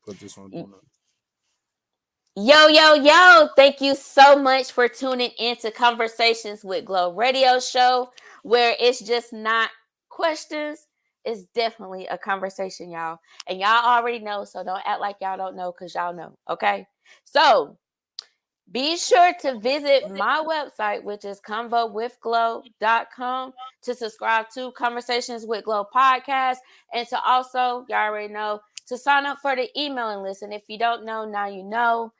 put this on. Do Yo. Thank you so much for tuning into Conversations with Glo radio show, where it's just not questions. It's definitely a conversation, y'all. And y'all already know, so don't act like y'all don't know, because y'all know, okay? So be sure to visit my website, which is convowithglo.com, to subscribe to Conversations with Glo podcast, and to also, y'all already know, to sign up for the emailing list. And if you don't know, now you know.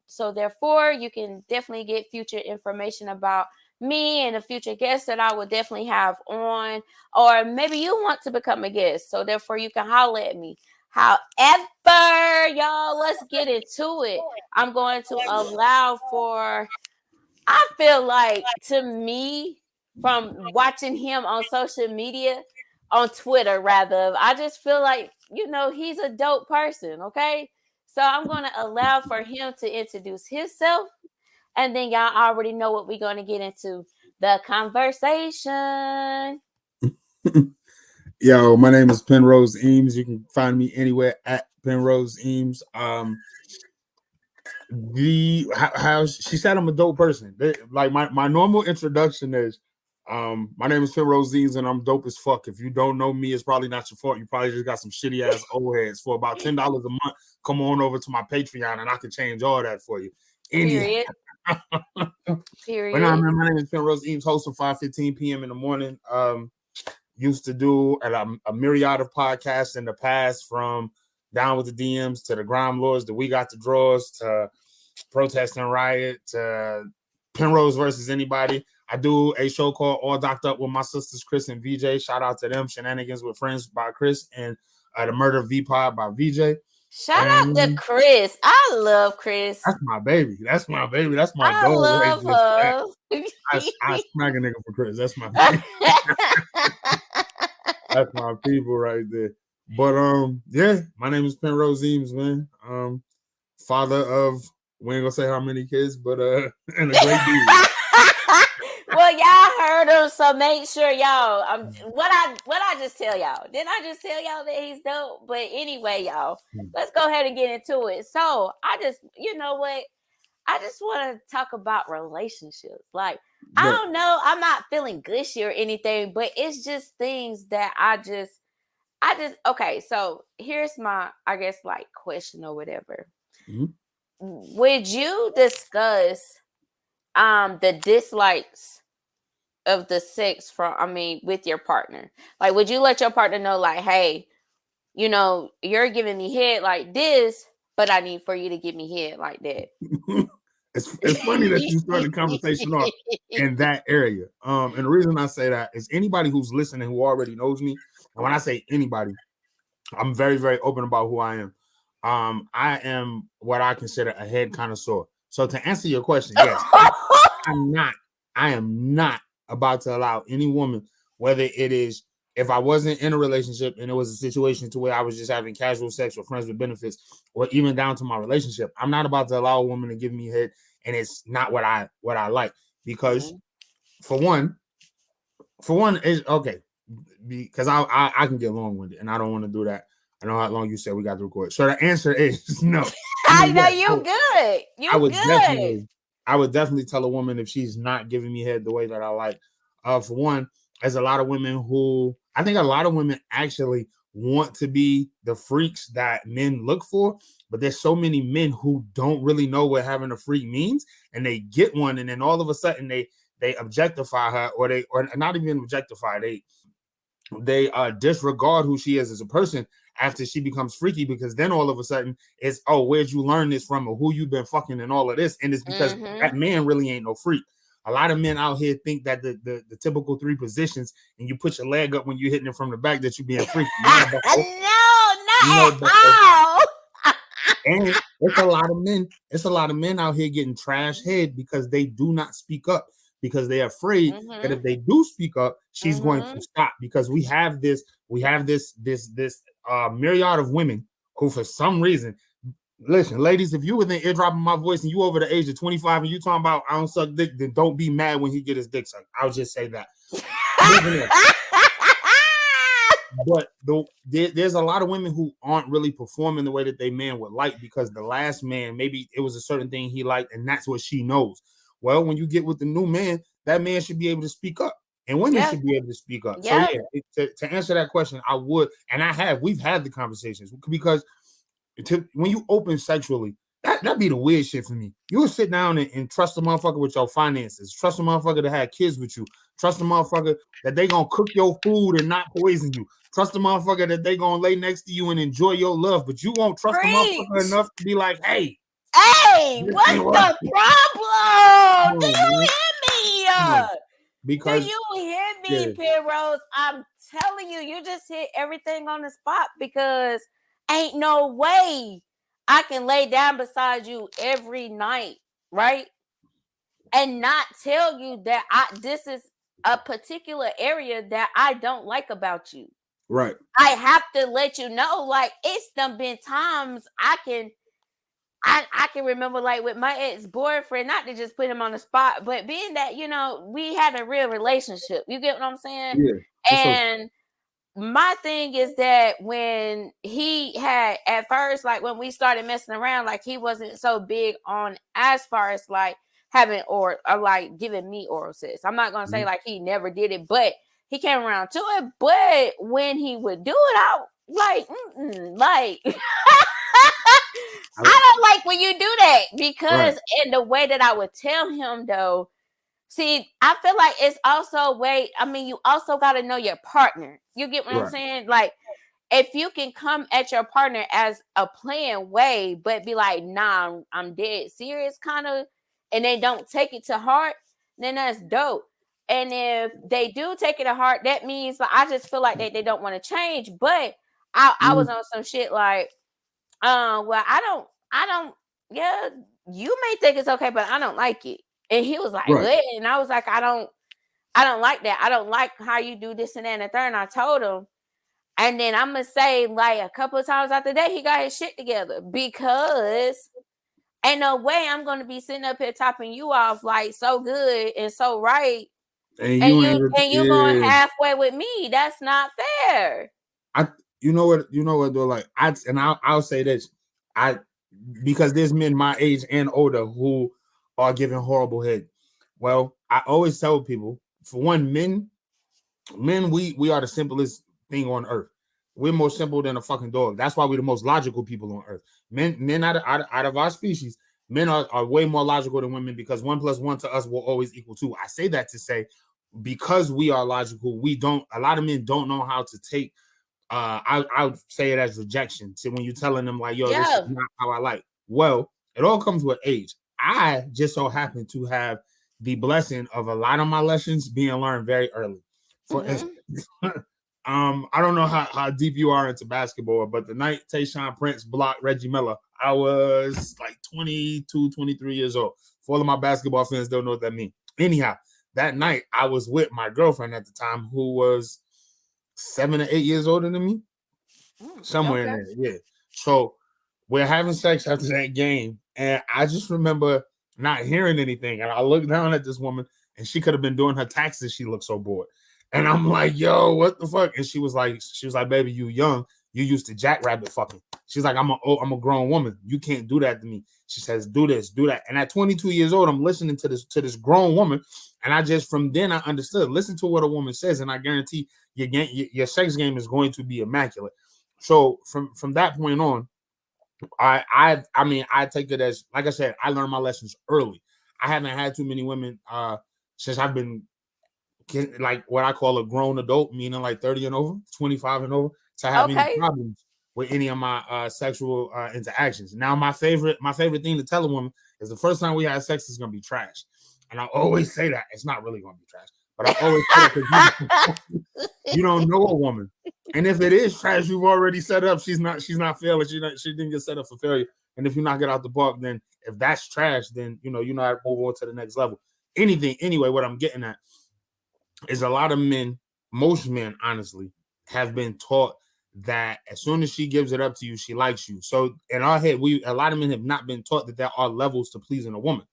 So therefore, you can definitely get future information about me and the future guests that I will definitely have on, or maybe you want to become a guest. So therefore, you can holler at me. However, y'all, let's get into it. I'm going to allow for, I feel like, to me, from watching him on social media, on Twitter rather, I just feel like, he's a dope person, okay? So I'm going to allow for him to introduce himself, and then y'all already know what we're going to get into, the conversation. Yo, my name is Penrose Eames. You can find me anywhere at Penrose Eames. How she said I'm a dope person. Like my normal introduction is, my name is Penrose Eames and I'm dope as fuck. If you don't know me, it's probably not your fault. You probably just got some shitty ass old heads. For about $10 a month, come on over to my Patreon and I can change all that for you. Period. But no, man, my name is Penrose Eames, host of 5:15 p.m. in the morning. Used to do a myriad of podcasts in the past, from Down with the DMs to the Grime Lords, the We Got the Draws, to Protest and Riot, to Penrose versus Anybody. I do a show called All Docked Up with my sisters Chris and VJ. Shout out to them. Shenanigans with Friends by Chris, and the Murder V-Pod by VJ. Shout out to Chris. I love Chris. That's my baby. That's my baby. That's my I goal. love her. I smack a nigga for Chris. That's my baby. That's my people right there. But yeah, my name is Penrose Eames, man. Father of, we ain't gonna say how many kids, but and a great deal. Well, y'all heard him, so make sure y'all. What I just tell y'all? Didn't I just tell y'all that he's dope? But anyway, y'all, let's go ahead and get into it. So I just, you know what? I just want to talk about relationships. Like, I don't know, I'm not feeling gushy or anything, but it's just things that I just okay. So here's my, I guess, like, question or whatever. Mm-hmm. Would you discuss the dislikes of the sex with your partner? Like, would you let your partner know, like, hey, you're giving me head like this, but I need for you to give me head like that? It's funny that you started the conversation off in that area. And the reason I say that is anybody who's listening who already knows me, and when I say anybody, I'm very, very open about who I am. I am what I consider a head connoisseur. So to answer your question, yes, I am not about to allow any woman, whether it is, if I wasn't in a relationship and it was a situation to where I was just having casual sex or friends with benefits, or even down to my relationship, I'm not about to allow a woman to give me head and it's not what I like. Because for one is okay, because I can get long-winded and I don't want to do that. I know how long you said we got to record. So the answer is no. I know you good. I would definitely tell a woman if she's not giving me head the way that I like. For one, there's a lot of women who, I think a lot of women actually want to be the freaks that men look for, but there's so many men who don't really know what having a freak means, and they get one, and then all of a sudden they objectify her, or not even objectify, they disregard who she is as a person after she becomes freaky, because then all of a sudden it's, oh, where'd you learn this from, or who you been fucking and all of this, and it's because that man really ain't no freak. A lot of men out here think that the typical 3 positions, and you put your leg up when you're hitting it from the back, that you're being freaky. No, not at all. And it's a lot of men out here getting trash head because they do not speak up, because they're afraid that if they do speak up, she's going to stop. Because we have this myriad of women who, for some reason, listen, ladies, if you within eardrop of my voice and you over the age of 25 and you talking about I don't suck dick, then don't be mad when he get his dick sucked. I'll just say that. But there's a lot of women who aren't really performing the way that they man would like because the last man, maybe it was a certain thing he liked, and that's what she knows. Well, when you get with the new man, that man should be able to speak up, and women Yeah. should be able to speak up. So Yeah. yeah, to answer that question, I would, and we've had the conversations because when you open sexually, that be the weird shit for me. You'll sit down and trust a motherfucker with your finances, trust a motherfucker to have kids with you, trust a motherfucker that they gonna cook your food and not poison you, trust a motherfucker that they gonna lay next to you and enjoy your love, but you won't trust a motherfucker enough to be like, hey, What's the problem? Do you hear me? Because do you hear me, yeah. Penrose? I'm telling you, you just hit everything on the spot because ain't no way I can lay down beside you every night, right? And not tell you that this is a particular area that I don't like about you. Right. I have to let you know, like, it's done been times I can remember, like, with my ex-boyfriend, not to just put him on the spot, but being that, we had a real relationship. You get what I'm saying? Yeah. And my thing is that when he had, at first, like, when we started messing around, like, he wasn't so big on as far as, like, having or like giving me oral sex. I'm not going to say, like, he never did it, but he came around to it. But when he would do it, I like... I don't like when you do that because in the way that I would tell him, though, see, I feel like it's also you also got to know your partner. You get what I'm saying? Like, if you can come at your partner as a playing way, but be like, nah, I'm dead serious kind of, and they don't take it to heart, then that's dope. And if they do take it to heart, that means, like, I just feel like they don't want to change. But I was on some shit like, well, I don't, yeah, you may think it's okay, but I don't like it. And he was like, what? And I was like, I don't like that. I don't like how you do this and that and the third. And I told him, and then I'm gonna say, like, a couple of times after that, he got his shit together because ain't no way I'm gonna be sitting up here topping you off like so good and so right, and you going halfway with me. That's not fair. You know what though, like, I'll say this, because there's men my age and older who are giving horrible head. Well, I always tell people, for one, men, we are the simplest thing on earth. We're more simple than a fucking dog. That's why we're the most logical people on earth. Men out of our species, men are way more logical than women because 1 + 1 to us will always equal 2. I say that to say, because we are logical, a lot of men don't know how to take, I would say it as rejection. So when you're telling them, like, yo, this is not how I like. Well, it all comes with age. I just so happen to have the blessing of a lot of my lessons being learned very early. For instance, I don't know how deep you are into basketball, but the night Tayshaun Prince blocked Reggie Miller, I was like 22, 23 years old. For all of my basketball fans don't know what that means. Anyhow, that night I was with my girlfriend at the time, who was 7 or 8 years older than me, somewhere in there. Yeah. So we're having sex after that game, and I just remember not hearing anything. And I looked down at this woman, and she could have been doing her taxes. She looked so bored, and I'm like, "Yo, what the fuck?" And she was like, "Baby, you young. You used to jackrabbit fucking." She's like, I'm a grown woman. You can't do that to me." She says, "Do this, do that." And at 22 years old, I'm listening to this grown woman, and I just, from then I understood. Listen to what a woman says, and I guarantee your sex game is going to be immaculate. So from that point on, I take it as, like I said, I learned my lessons early. I haven't had too many women since I've been, like, what I call a grown adult, meaning like 30 and over, 25 and over, to have any problems with any of my sexual interactions. Now, my favorite thing to tell a woman is the first time we had sex is gonna be trash. And I always say that. It's not really gonna be trash, but I always say that because you don't know a woman. And if it is trash, you've already set up. She's not failing. She didn't get set up for failure. And if you knock it out the park, then if that's trash, then you know how to move on to the next level. Anyway, what I'm getting at is a lot of men, most men, honestly, have been taught that as soon as she gives it up to you, she likes you. So in our head, a lot of men have not been taught that there are levels to pleasing a woman.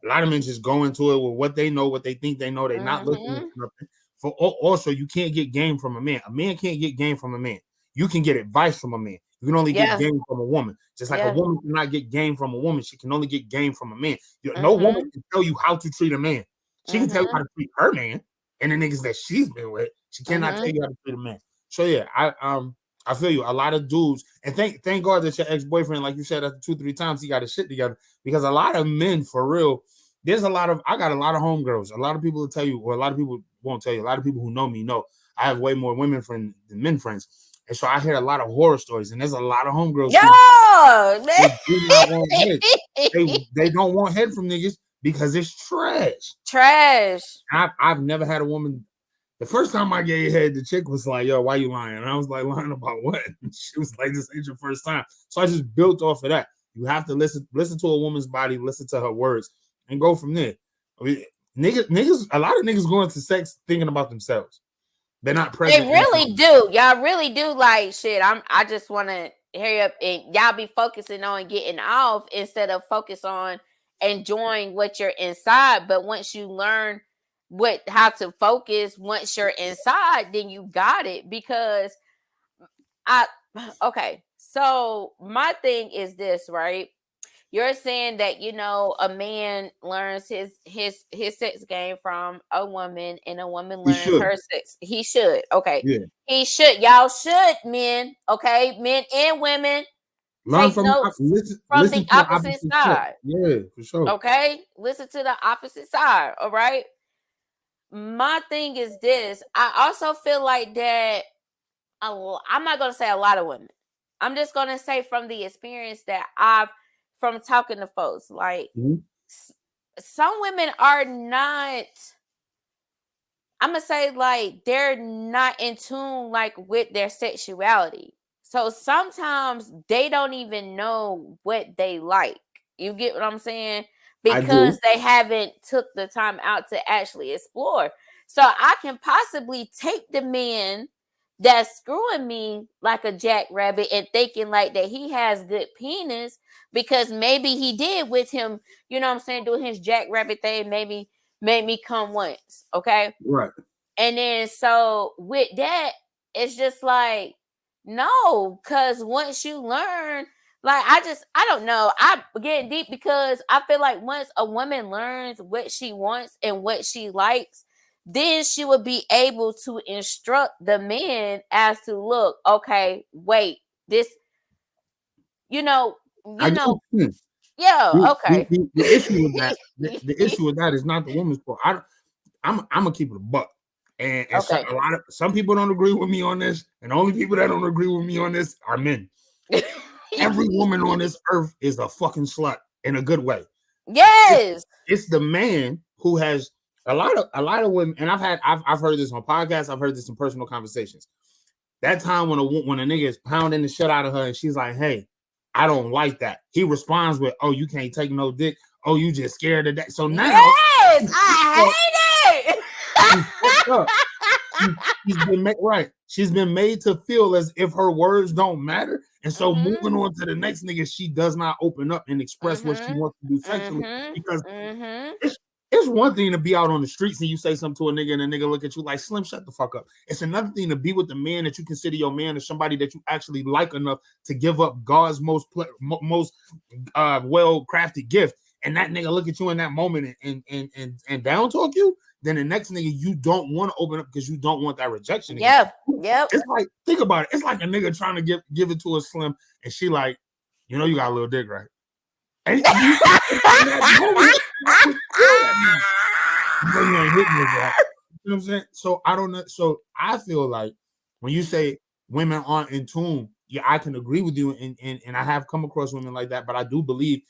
A lot of men just go into it with what they know, what they think they know. They're not listening to nothing. Also, you can't get game from a man. A man can't get game from a man. You can get advice from a man. You can only get game from a woman. Just like a woman cannot get game from a woman, she can only get game from a man. No woman can tell you how to treat a man. She can tell you how to treat her man and the niggas that she's been with. She cannot tell you how to treat a man. So yeah, I feel you. A lot of dudes, and thank God that your ex-boyfriend, like you said, after 2-3 times, he got his shit together. Because a lot of men, for real, I got a lot of homegirls. A lot of people will tell you, or a lot of people won't tell you. A lot of people who know me know I have way more women friends than men friends. And so I hear a lot of horror stories, and there's a lot of homegirls who do not want head. They don't want head from niggas because it's trash. I've never had a woman. The first time I gave head, the chick was like, "Yo, why you lying?" And I was like, "Lying about what?" And she was like, "This ain't your first time." So I just built off of that. You have to listen to a woman's body, listen to her words, and go from there. I mean, niggas, a lot of niggas go into sex thinking about themselves. They're not present. They really do. Y'all really do like shit. I just want to hurry up and y'all be focusing on getting off instead of focus on enjoying what you're inside. But once you learn how to focus, once you're inside, then you got it. Because okay. So my thing is this, right? You're saying that, a man learns his sex game from a woman, and a woman learns her sex. He should. Okay. Yeah. He should. Y'all should, men. Okay. Men and women. Learn take notes from the opposite side. Yeah, for sure. Okay. Listen to the opposite side. All right. My thing is this. I also feel like that I'm not going to say a lot of women. I'm just going to say from the experience that from talking to folks, like some women are not, I'm going to say like they're not in tune like with their sexuality. So sometimes they don't even know what they like. You get what I'm saying? Because they haven't took the time out to actually explore. So I can possibly take the man that's screwing me like a jackrabbit and thinking like that he has good penis because maybe he did with him, you know what I'm saying, doing his jackrabbit thing, maybe made me come once, okay? Right. And then so with that, it's just like, no, because once you learn, like I don't know, I'm getting deep because I feel like once a woman learns what she wants and what she likes, then she would be able to instruct the man as to look, okay, wait, this, yeah, okay. The issue with that, the issue with that is not the woman's fault. I'm gonna keep it a buck, and Okay. some people don't agree with me on this, and the only people that don't agree with me on this are men. Every woman on this earth is a fucking slut in a good way. Yes, it's the man who has a lot of women, and I've heard this on podcasts, I've heard this in personal conversations. That time when a nigga is pounding the shit out of her and she's like, "Hey, I don't like that." He responds with, "Oh, you can't take no dick. Oh, you just scared of that." So now, yes, I hate it. She's been made to feel as if her words don't matter, and so moving on to the next nigga, she does not open up and express what she wants to do sexually because it's one thing to be out on the streets and you say something to a nigga and a nigga look at you like, "Slim, shut the fuck up." It's another thing to be with the man that you consider your man or somebody that you actually like enough to give up God's most well-crafted gift, and that nigga look at you in that moment and down talk you. Then the next nigga you don't want to open up because you don't want that rejection. Yep. It's like, think about it. It's like a nigga trying to give it to a Slim and she like, you know you got a little dick, right? And you know what I'm saying? So I don't know. So I feel like when you say women aren't in tune, yeah, I can agree with you, and I have come across women like that, but I do believe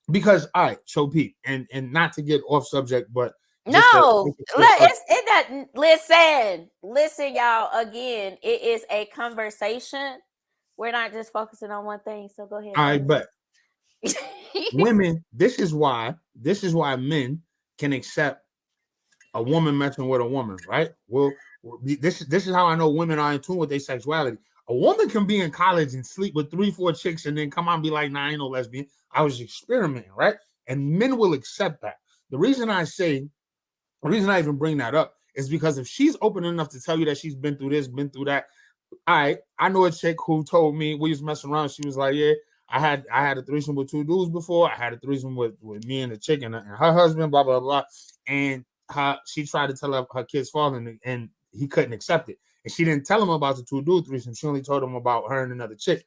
because all right, so Pete, and not to get off subject, but no, listen, y'all. Again, it is a conversation. We're not just focusing on one thing. So go ahead. All right, but women, this is why men can accept a woman messing with a woman, right? Well, this is how I know women are in tune with their sexuality. A woman can be in college and sleep with 3-4 chicks and then come out and be like, "Nah, I ain't no lesbian. I was experimenting," right? And men will accept that. The reason I even bring that up is because if she's open enough to tell you that she's been through this, been through that, all right. I know a chick who told me we was messing around. She was like, yeah, I had a threesome with 2 dudes before. I had a threesome with me and the chick and her husband, blah, blah, blah. And she tried to tell her kid's father and he couldn't accept it. And she didn't tell him about the 2 dude threesome. She only told him about her and another chick.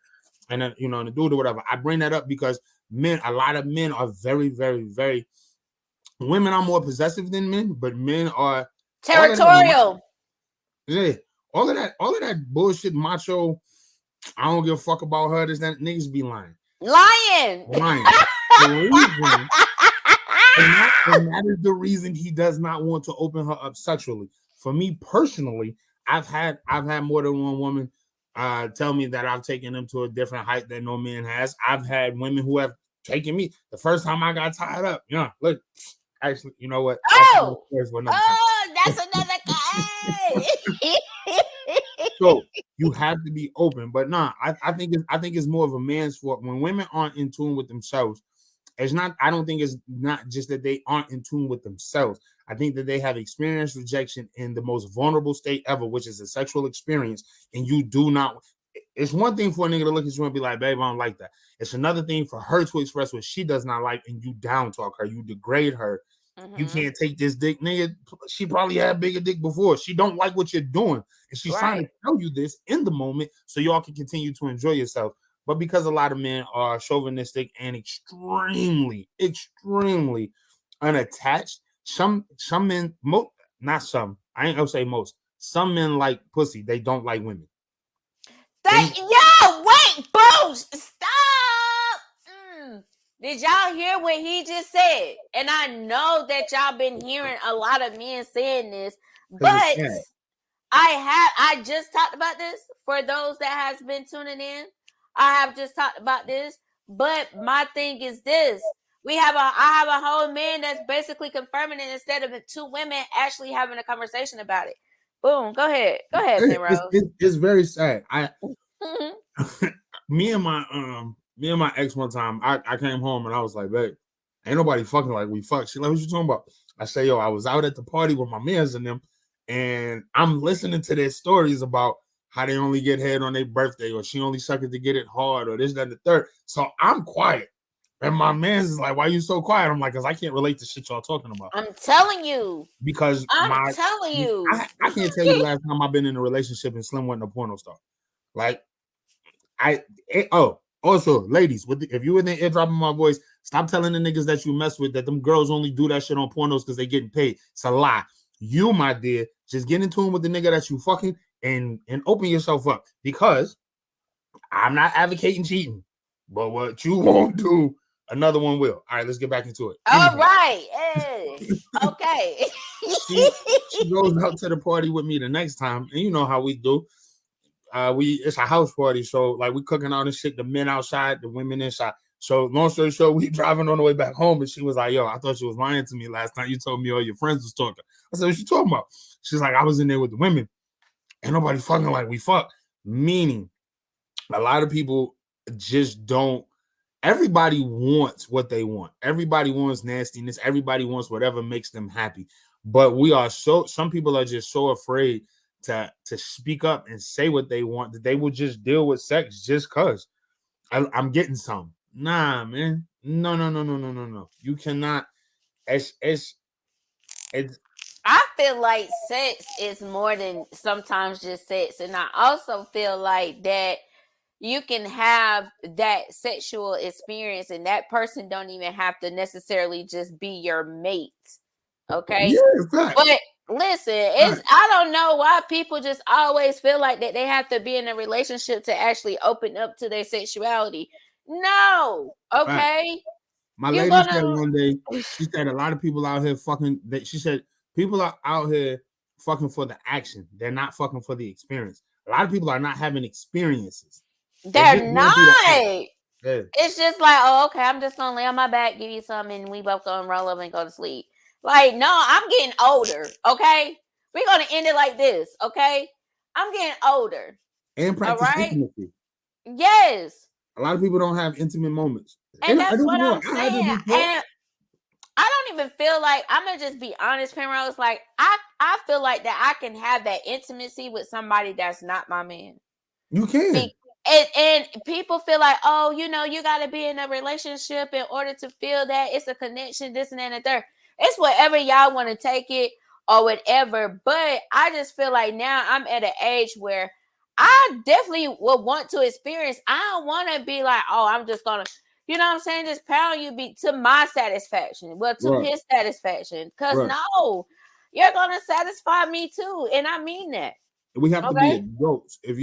And then, and the dude or whatever. I bring that up because a lot of men are very, very, very, women are more possessive than men, but men are territorial. Yeah. All of that bullshit macho, I don't give a fuck about her. This that niggas be lying. The reason, and that is the reason he does not want to open her up sexually. For me personally, I've had more than one woman tell me that I've taken them to a different height that no man has. I've had women who have taken me. The first time I got tied up, look, actually, you know what? That's another guy. So you have to be open, but I think it's more of a man's fault when women aren't in tune with themselves. It's not. I don't think it's not just that they aren't in tune with themselves. I think that they have experienced rejection in the most vulnerable state ever, which is a sexual experience, and you do not. It's one thing for a nigga to look at you and be like, babe, I don't like that. It's another thing for her to express what she does not like, and you down talk her, you degrade her. Mm-hmm. You can't take this dick, nigga. She probably had bigger dick before. She don't like what you're doing, and she's trying to tell you this in the moment so y'all can continue to enjoy yourself. But because a lot of men are chauvinistic and extremely, extremely unattached, some men, not some, I ain't gonna say most. Some men like pussy. They don't like women. Wait, bro, stop. Did y'all hear what he just said? And I know that y'all been hearing a lot of men saying this, but I just talked about this for those that has been tuning in. I have just talked about this, but my thing is this. I have a whole man that's basically confirming it instead of 2 women actually having a conversation about it. Boom. Go ahead, Penrose. It's very sad. Me and my ex one time, I came home and I was like, babe, ain't nobody fucking like we fuck. She like, what you talking about? I say, yo, I was out at the party with my mans and them, and I'm listening to their stories about how they only get head on their birthday, or she only sucked to get it hard, or this, that, and the third. So I'm quiet. And my man's is like, why are you so quiet? I'm like, because I can't relate to shit y'all talking about. I'm telling you. Because I can't tell you the last time I've been in a relationship and Slim wasn't a porno star. Like, also, ladies, if you in the eardropping my voice, stop telling the niggas that you mess with that them girls only do that shit on pornos because they getting paid. It's a lie. You, my dear, just get in tune with the nigga that you fucking and open yourself up, because I'm not advocating cheating, but what you won't do, another one will. All right, let's get back into it. All right. Okay. She goes out to the party with me the next time, and you know how we do. It's a house party, so like we cooking all this shit, the men outside, the women inside. So long story short, we driving on the way back home, and she was like, yo, I thought you was lying to me last time. You told me all your friends was talking. I said, what you talking about? She's like, I was in there with the women. Ain't nobody fucking like we fuck. Meaning, a lot of people just don't. Everybody wants what they want. Everybody wants nastiness. Everybody wants whatever makes them happy. But some people are just so afraid to speak up and say what they want that they will just deal with sex just cause I'm getting some. Nah, man. No. You cannot. It's I feel like sex is more than sometimes just sex. And I also feel like that you can have that sexual experience and that person don't even have to necessarily just be your mate. Okay? Yeah, right. But listen, I don't know why people just always feel like that they have to be in a relationship to actually open up to their sexuality. No. Okay? Right. My lady said one day, she said a lot of people out here fucking, she said people are out here fucking for the action. They're not fucking for the experience. A lot of people are not having experiences. They're not. Yeah. It's just like, oh, okay, I'm just gonna lay on my back, give you something, and we both gonna roll up and go to sleep. Like, no, I'm getting older. Okay, we're gonna end it like this. Okay, I'm getting older. And practice intimacy. Yes. A lot of people don't have intimate moments. And that's what I'm saying. And I don't don't even feel like, I'm gonna just be honest, Penrose. Like I feel like that I can have that intimacy with somebody that's not my man. You can. And people feel like, oh, you know, you got to be in a relationship in order to feel that it's a connection, this and that and the third. It's whatever y'all want to take it or whatever. But I just feel like now I'm at an age where I definitely would want to experience. I don't want to be like, oh, I'm just gonna, you know what I'm saying, just pound you be to my satisfaction, well, to Right. his satisfaction. Because Right. no, you're gonna satisfy me too, and I mean that. We have to be Okay. adults. If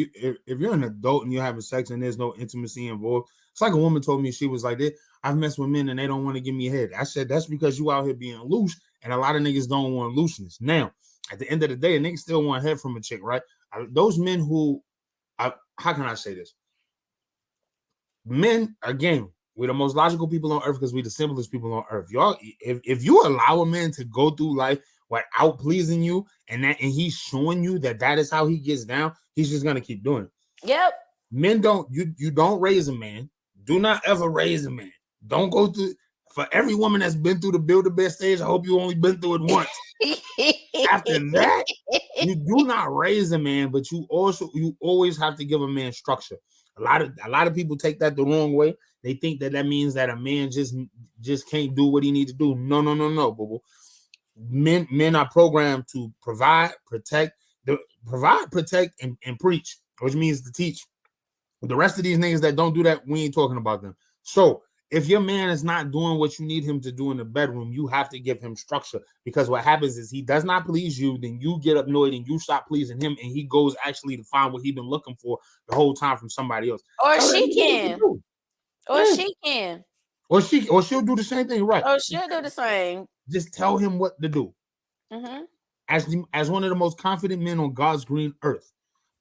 you're an adult and you're having sex and there's no intimacy involved, it's like a woman told me, she was like, I've messed with men and they don't want to give me a head. I said, that's because you out here being loose, and a lot of niggas don't want looseness. Now, at the end of the day, a nigga still want head from a chick, right? Those men who, how can I say this? Men, again, we're the most logical people on earth because we're the simplest people on earth. Y'all, if you allow a man to go through life without pleasing you, and he's showing you that is how he gets down, he's just gonna keep doing it. Yep. Men don't, you don't raise a man. Do not ever raise a man. Don't go through. For every woman that's been through the Build-A-Bear stage, I hope you only been through it once. After that, you do not raise a man, but you always have to give a man structure. A lot of people take that the wrong way. They think that means that a man just can't do what he needs to do. No, boo boo. Men are programmed to provide, protect, and preach, which means to teach. The rest of these niggas that don't do that, we ain't talking about them. So if your man is not doing what you need him to do in the bedroom, you have to give him structure, because what happens is he does not please you, then you get annoyed and you stop pleasing him, and he goes actually to find what he's been looking for the whole time from somebody else. Or she can. Or she can. Or she'll do the same thing, right? Or she'll do the same. Just tell him what to do. Mm-hmm. As one of the most confident men on God's green earth,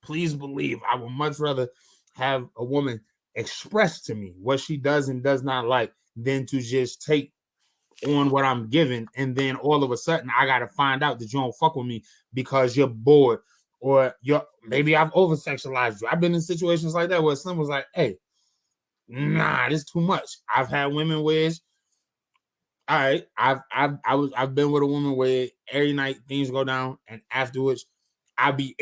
please believe I would much rather have a woman express to me what she does and does not like than to just take on what I'm giving, and then all of a sudden I gotta find out that you don't fuck with me because you're bored, or maybe I've over sexualized you. I've been in situations like that where someone was like, hey, nah, this is too much. I've had women where all right, I've been with a woman where every night things go down, and afterwards I'll be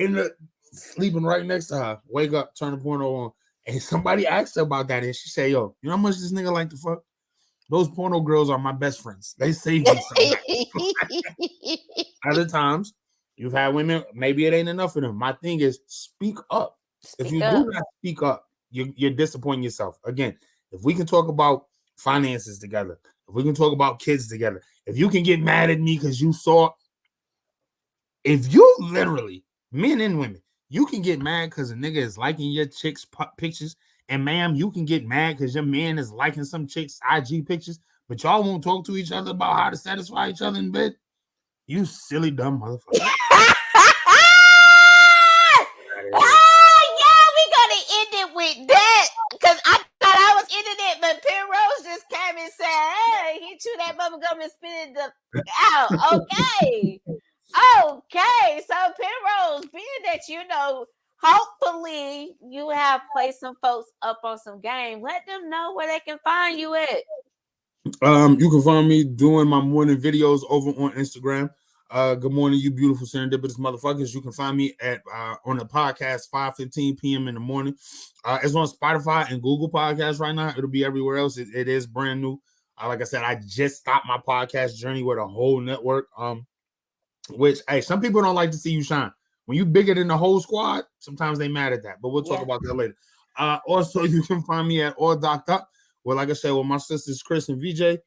sleeping right next to her, wake up, turn the porno on, and somebody asked her about that, and she said, yo, you know how much this nigga like to fuck? Those porno girls are my best friends. They save me sometimes. Other times, you've had women, maybe it ain't enough for them. My thing is, speak up. If you do not speak up, you're disappointing yourself. Again, if we can talk about finances together, if we can talk about kids together, if you can get mad at me because you saw, if you literally, men and women, you can get mad because a nigga is liking your chick's pictures, and ma'am, you can get mad because your man is liking some chick's IG pictures, but y'all won't talk to each other about how to satisfy each other in bed. You silly dumb motherfucker. Yeah, we gotta end it with that, because I thought I was ending it, but Penrose just came and said, hey, he chewed that bubble gum and spit it out. Okay. Okay, so Penrose, being that hopefully you have played some folks up on some game, let them know where they can find you at. You can find me doing my morning videos over on Instagram. Good morning, you beautiful serendipitous motherfuckers. You can find me at on the podcast 5:15 p.m. in the morning. It's on Spotify and Google Podcasts right now. It'll be everywhere else. It is brand new. Like I said, I just stopped my podcast journey with a whole network. Which, hey, some people don't like to see you shine. When you bigger than the whole squad, sometimes they mad at that. But we'll talk about that later. Also, you can find me at All Docked Up, where, like I said, with my sisters Chris and VJ.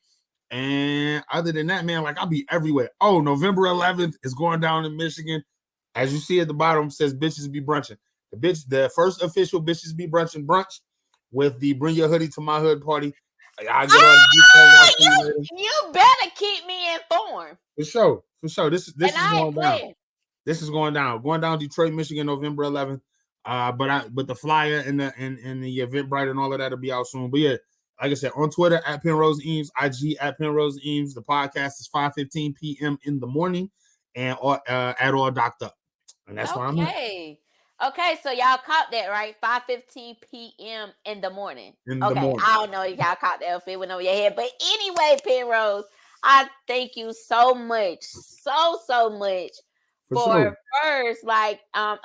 And other than that, man, like I'll be everywhere. Oh, November 11th is going down in Michigan. As you see at the bottom, says Bitches Be Brunching. The first official Bitches Be Brunching brunch with the Bring Your Hoodie to My Hood party. I'll get all the details out you better keep me informed. For sure. This is going down. This is going down. Going down Detroit, Michigan, November 11th. But the flyer and the Eventbrite and all of that will be out soon. But yeah, like I said, on Twitter at Penrose Eames, IG at Penrose Eames. The podcast is 5:15 p.m. in the morning, and at All Docked Up. And that's why I'm here. Okay, so y'all caught that, right? 5:15 p.m. in the morning. The morning. I don't know if y'all caught that, if it went over your head. But anyway, Penrose, I thank you so much, so much For for sure. first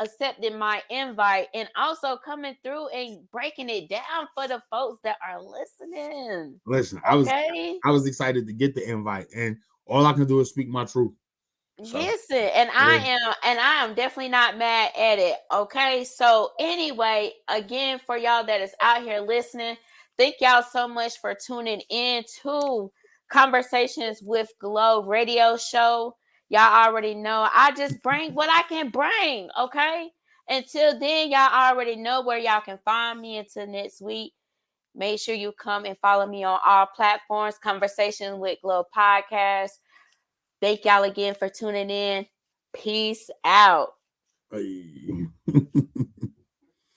accepting my invite and also coming through and breaking it down for the folks that are listening. Listen, Okay. I was excited to get the invite, and all I can do is speak my truth. So Listen, and yeah. I am definitely not mad at it. Okay. So anyway, again, for y'all that is out here listening, thank y'all so much for tuning in to Conversations with Glo radio show. Y'all already know I just bring what I can bring. Okay. Until then, y'all already know where y'all can find me. Until next week, make sure you come and follow me on all platforms. Conversation with Glo podcast. Thank y'all again for tuning in. Peace out. Hey.